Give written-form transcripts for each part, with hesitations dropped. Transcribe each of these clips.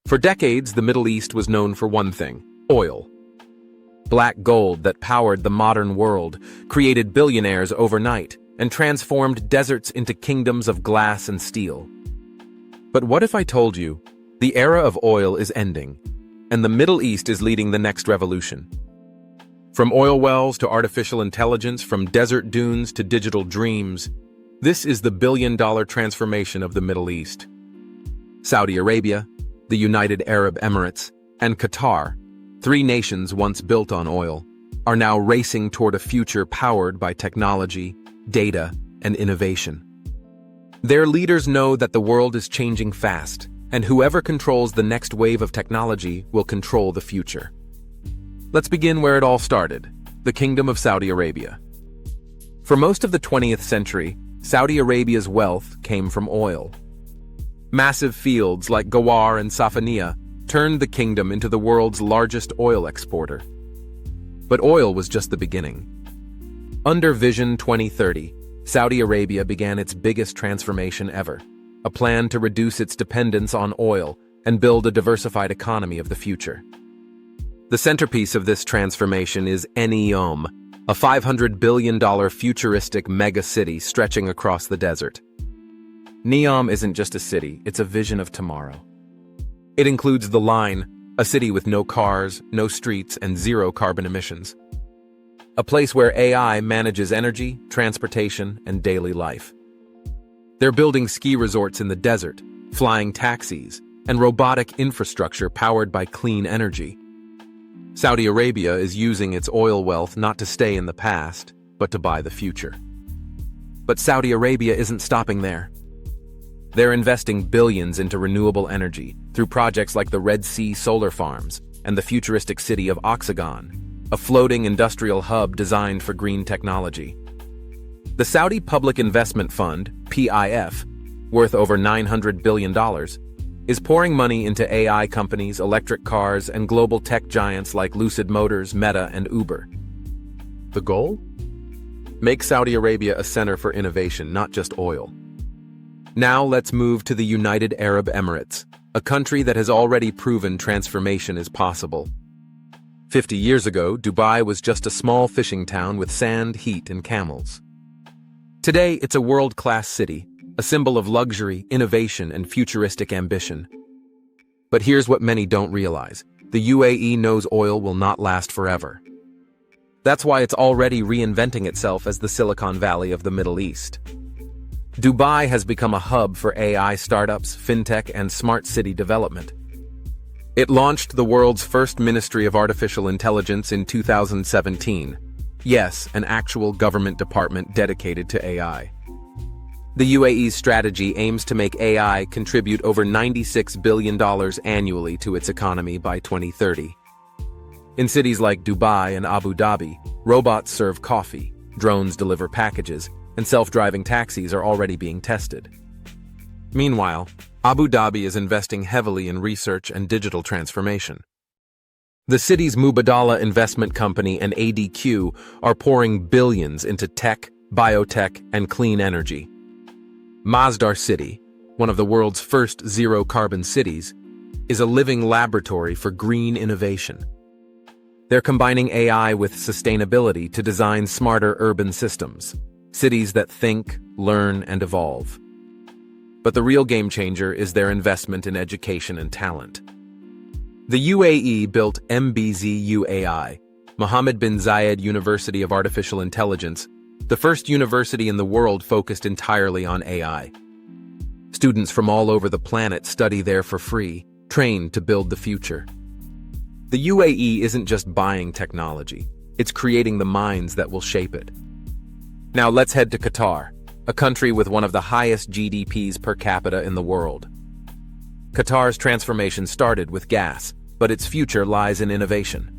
For decades, the Middle East was known for one thing: oil. Black gold that powered the modern world, created billionaires overnight, and transformed deserts into kingdoms of glass and steel. But what if I told you, the era of oil is ending, and the Middle East is leading the next revolution? From oil wells to artificial intelligence, from desert dunes to digital dreams, this is the billion-dollar transformation of the Middle East. Saudi Arabia, the United Arab Emirates, and Qatar, three nations once built on oil, are now racing toward a future powered by technology, data, and innovation. Their leaders know that the world is changing fast, and whoever controls the next wave of technology will control the future. Let's begin where it all started, the Kingdom of Saudi Arabia. For most of the 20th century, Saudi Arabia's wealth came from oil. Massive fields like Ghawar and Safaniya turned the kingdom into the world's largest oil exporter. But oil was just the beginning. Under Vision 2030, Saudi Arabia began its biggest transformation ever, a plan to reduce its dependence on oil and build a diversified economy of the future. The centerpiece of this transformation is NEOM, a $500 billion futuristic megacity stretching across the desert. NEOM isn't just a city, it's a vision of tomorrow. It includes the line, a city with no cars, no streets, and zero carbon emissions. A place where AI manages energy, transportation, and daily life. They're building ski resorts in the desert, flying taxis, and robotic infrastructure powered by clean energy. Saudi Arabia is using its oil wealth not to stay in the past, but to buy the future. But Saudi Arabia isn't stopping there. They're investing billions into renewable energy through projects like the Red Sea solar farms and the futuristic city of Oxagon, a floating industrial hub designed for green technology. The Saudi Public Investment Fund, PIF, worth over $900 billion, is pouring money into AI companies, electric cars, and global tech giants like Lucid Motors, Meta, and Uber. The goal? Make Saudi Arabia a center for innovation, not just oil. Now let's move to the United Arab Emirates, a country that has already proven transformation is possible. 50 years ago, Dubai was just a small fishing town with sand, heat, and camels. Today, it's a world-class city, a symbol of luxury, innovation, and futuristic ambition. But here's what many don't realize. The UAE knows oil will not last forever. That's why it's already reinventing itself as the Silicon Valley of the Middle East. Dubai has become a hub for AI startups, fintech, and smart city development. It launched the world's first Ministry of Artificial Intelligence in 2017. Yes, an actual government department dedicated to AI. The UAE's strategy aims to make AI contribute over $96 billion annually to its economy by 2030. In cities like Dubai and Abu Dhabi, robots serve coffee, drones deliver packages, and self-driving taxis are already being tested. Meanwhile, Abu Dhabi is investing heavily in research and digital transformation. The city's Mubadala Investment Company and ADQ are pouring billions into tech, biotech, and clean energy. Masdar City, one of the world's first zero-carbon cities, is a living laboratory for green innovation. They're combining AI with sustainability to design smarter urban systems, cities that think, learn, and evolve. But the real game changer is their investment in education and talent. The UAE built MBZUAI, Mohammed bin Zayed University of Artificial Intelligence, the first university in the world focused entirely on AI. Students from all over the planet study there for free, trained to build the future. The UAE isn't just buying technology, it's creating the minds that will shape it. Now let's head to Qatar, a country with one of the highest GDPs per capita in the world. Qatar's transformation started with gas, but its future lies in innovation.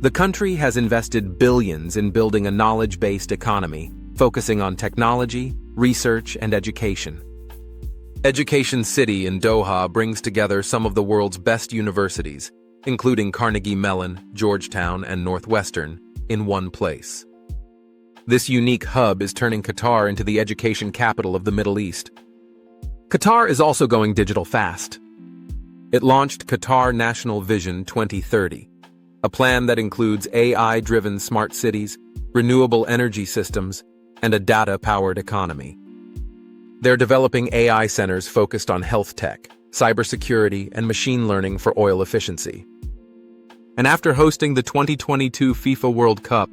The country has invested billions in building a knowledge-based economy, focusing on technology, research, and education. Education City in Doha brings together some of the world's best universities, including Carnegie Mellon, Georgetown, and Northwestern, in one place. This unique hub is turning Qatar into the education capital of the Middle East. Qatar is also going digital fast. It launched Qatar National Vision 2030, a plan that includes AI-driven smart cities, renewable energy systems, and a data-powered economy. They're developing AI centers focused on health tech, cybersecurity, and machine learning for oil efficiency. And after hosting the 2022 FIFA World Cup,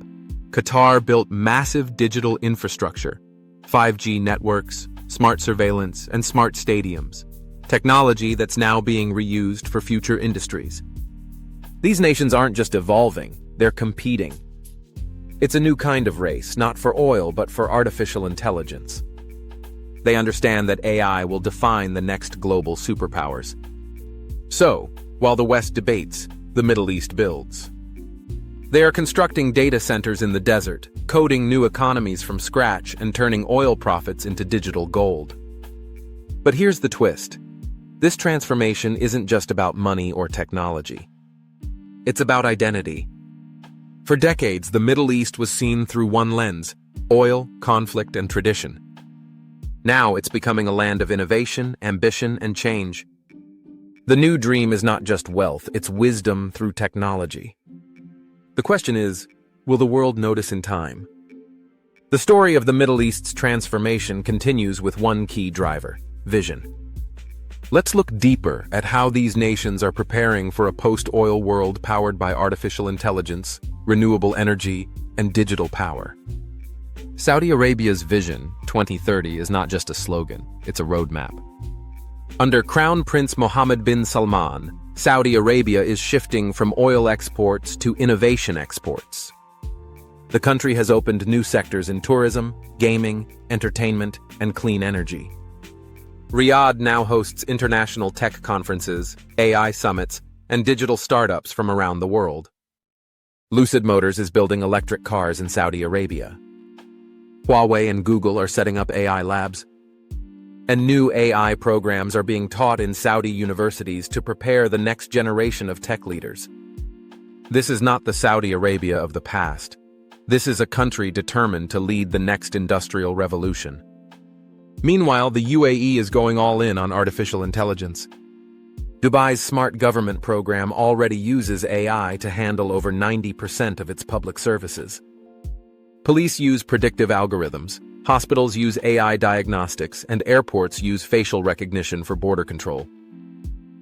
Qatar built massive digital infrastructure, 5G networks, smart surveillance, and smart stadiums, technology that's now being reused for future industries. These nations aren't just evolving, they're competing. It's a new kind of race, not for oil, but for artificial intelligence. They understand that AI will define the next global superpowers. So, while the West debates, the Middle East builds. They are constructing data centers in the desert, coding new economies from scratch, and turning oil profits into digital gold. But here's the twist. This transformation isn't just about money or technology. It's about identity. For decades, the Middle East was seen through one lens: oil, conflict, and tradition. Now it's becoming a land of innovation, ambition, and change. The new dream is not just wealth, it's wisdom through technology. The question is, will the world notice in time? The story of the Middle East's transformation continues with one key driver: vision. Let's look deeper at how these nations are preparing for a post-oil world powered by artificial intelligence, renewable energy, and digital power. Saudi Arabia's Vision 2030 is not just a slogan, it's a roadmap. Under Crown Prince Mohammed bin Salman, Saudi Arabia is shifting from oil exports to innovation exports. The country has opened new sectors in tourism, gaming, entertainment, and clean energy. Riyadh now hosts international tech conferences, AI summits, and digital startups from around the world. Lucid Motors is building electric cars in Saudi Arabia. Huawei and Google are setting up AI labs. And new AI programs are being taught in Saudi universities to prepare the next generation of tech leaders. This is not the Saudi Arabia of the past. This is a country determined to lead the next industrial revolution. Meanwhile, the UAE is going all in on artificial intelligence. Dubai's smart government program already uses AI to handle over 90% of its public services. Police use predictive algorithms, hospitals use AI diagnostics, and airports use facial recognition for border control.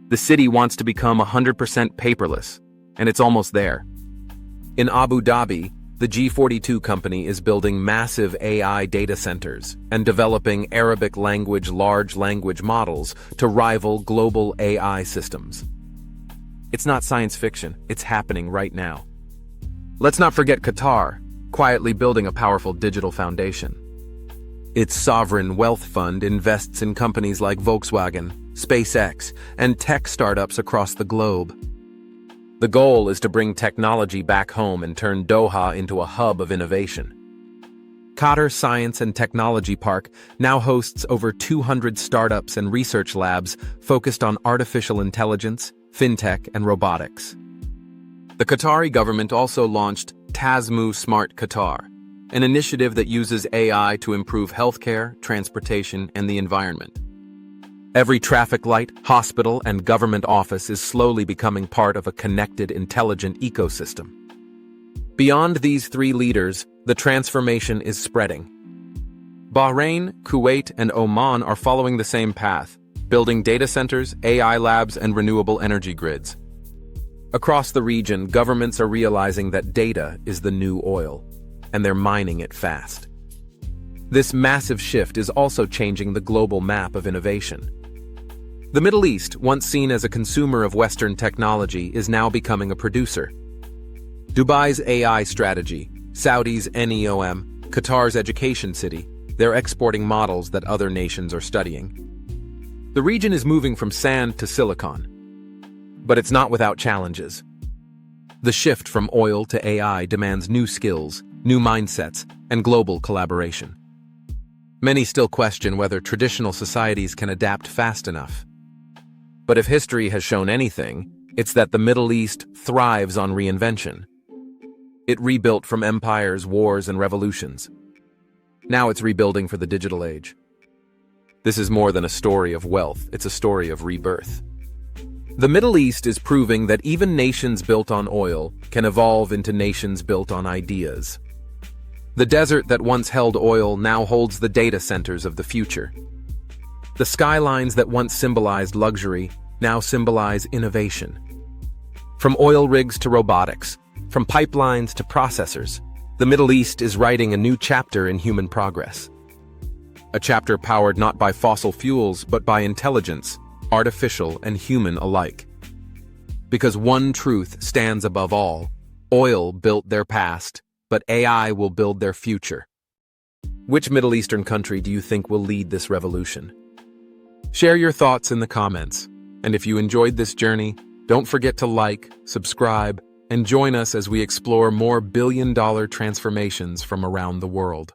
The city wants to become 100% paperless, and it's almost there. In Abu Dhabi, the G42 company is building massive AI data centers and developing Arabic language large language models to rival global AI systems. It's not science fiction, it's happening right now. Let's not forget Qatar, quietly building a powerful digital foundation. Its sovereign wealth fund invests in companies like Volkswagen, SpaceX, and tech startups across the globe. The goal is to bring technology back home and turn Doha into a hub of innovation. Qatar Science and Technology Park now hosts over 200 startups and research labs focused on artificial intelligence, fintech, and robotics. The Qatari government also launched TASMU Smart Qatar, an initiative that uses AI to improve healthcare, transportation, and the environment. Every traffic light, hospital, and government office is slowly becoming part of a connected, intelligent ecosystem. Beyond these three leaders, the transformation is spreading. Bahrain, Kuwait, and Oman are following the same path, building data centers, AI labs, and renewable energy grids. Across the region, governments are realizing that data is the new oil, and they're mining it fast. This massive shift is also changing the global map of innovation. The Middle East, once seen as a consumer of Western technology, is now becoming a producer. Dubai's AI strategy, Saudi's NEOM, Qatar's education city, they're exporting models that other nations are studying. The region is moving from sand to silicon. But it's not without challenges. The shift from oil to AI demands new skills, new mindsets, and global collaboration. Many still question whether traditional societies can adapt fast enough. But if history has shown anything, it's that the Middle East thrives on reinvention. It rebuilt from empires, wars, and revolutions. Now it's rebuilding for the digital age. This is more than a story of wealth, it's a story of rebirth. The Middle East is proving that even nations built on oil can evolve into nations built on ideas. The desert that once held oil now holds the data centers of the future. The skylines that once symbolized luxury now symbolize innovation. From oil rigs to robotics, from pipelines to processors, the Middle East is writing a new chapter in human progress. A chapter powered not by fossil fuels but by intelligence, artificial and human alike. Because one truth stands above all: oil built their past, but AI will build their future. Which Middle Eastern country do you think will lead this revolution? Share your thoughts in the comments, and if you enjoyed this journey, don't forget to like, subscribe, and join us as we explore more billion-dollar transformations from around the world.